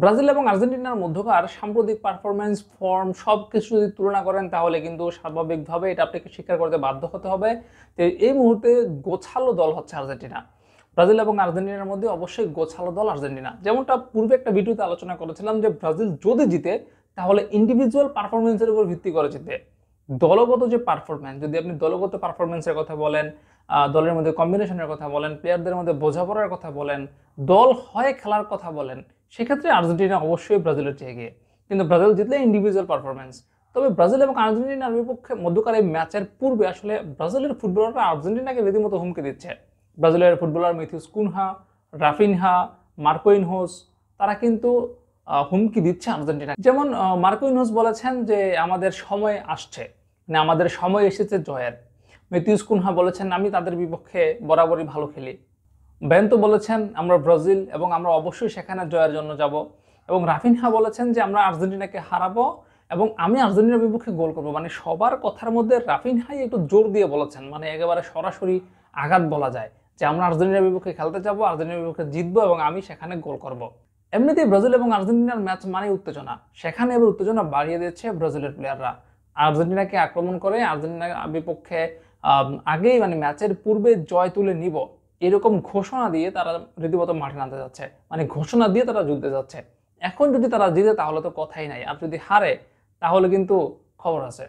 Brazil এবং আর্জেন্টিনার মধ্যকার সাম্প্রতিক পারফরম্যান্স, ফর্ম সবকিছু যদি তুলনা করেন তাহলে কিন্তু স্বাভাবিকভাবে এটা আপনাকে স্বীকার করতে বাধ্য হতে হবে যে এই মুহূর্তে গোছালো দল হচ্ছে আর্জেন্টিনা। ব্রাজিল এবং আর্জেন্টিনার মধ্যে অবশ্যই গোছালো দল আর্জেন্টিনা। যেমনটা পূর্বে একটা ভিডিওতে আলোচনা করেছিলাম যে ব্রাজিল যদি জিতে তাহলে ইন্ডিভিজুয়াল পারফরমেন্সের উপর ভিত্তি করে জিতে। দলগত যে পারফরমেন্স, যদি আপনি দলগত পারফরমেন্সের কথা বলেন, দলের মধ্যে কম্বিনেশনের কথা বলেন, প্লেয়ারদের মধ্যে বোঝাপড়ার কথা বলেন, দল হয়ে খেলার কথা বলেন, সেক্ষেত্রে আর্জেন্টিনা অবশ্যই ব্রাজিলের চেয়ে এগিয়ে। কিন্তু ব্রাজিল জিতলে ইন্ডিভিজুয়াল পারফরমেন্স। তবে ব্রাজিল এবং আর্জেন্টিনার বিপক্ষে মধ্যকার এই ম্যাচের পূর্বে আসলে ব্রাজিলের ফুটবলাররা আর্জেন্টিনাকে রীতিমতো হুমকি দিচ্ছে। ব্রাজিলের ফুটবলার মেথিউস কুনহা, রাফিনহা, মার্কোইনহোস, তারা কিন্তু হুমকি দিচ্ছে আর্জেন্টিনা। যেমন মার্কোইনহোস বলেছেন যে আমাদের সময় আসছে, মানে আমাদের সময় এসেছে জয়ের। মেথিউস কুনহা বলেছেন আমি তাদের বিপক্ষে বরাবরই ভালো খেলি। বেনতো বলেছেন আমরা ব্রাজিল এবং আমরা অবশ্যই সেখানে জয়ের জন্য যাব। এবং রাফিনহা বলেছেন যে আমরা আর্জেন্টিনাকে হারাবো এবং আমি আর্জেন্টিনার বিপক্ষে গোল করবো। মানে সবার কথার মধ্যে রাফিনহাই একটু জোর দিয়ে বলেছেন, মানে একেবারে সরাসরি আঘাত বলা যায় যে আমরা আর্জেন্টিনার বিপক্ষে খেলতে যাবো, আর্জেন্টিনার বিপক্ষে জিতবো এবং আমি সেখানে গোল করব। এমনিতেই ব্রাজিল এবং আর্জেন্টিনার ম্যাচ মানে উত্তেজনা, সেখানে এবার উত্তেজনা বাড়িয়ে দিচ্ছে ব্রাজিলের প্লেয়াররা। আর্জেন্টিনাকে আক্রমণ করে আর্জেন্টিনার বিপক্ষে আগেই মানে ম্যাচের পূর্বে জয় তুলে নিব এরকম ঘোষণা দিয়ে তারা রীতিমতো মাঠে নামতে যাচ্ছে, মানে ঘোষণা দিয়ে তারা যুদ্ধে যাচ্ছে। এখন যদি তারা জিতে তাহলে তো কথাই নাই, আর যদি হারে তাহলে কিন্তু খবর আছে।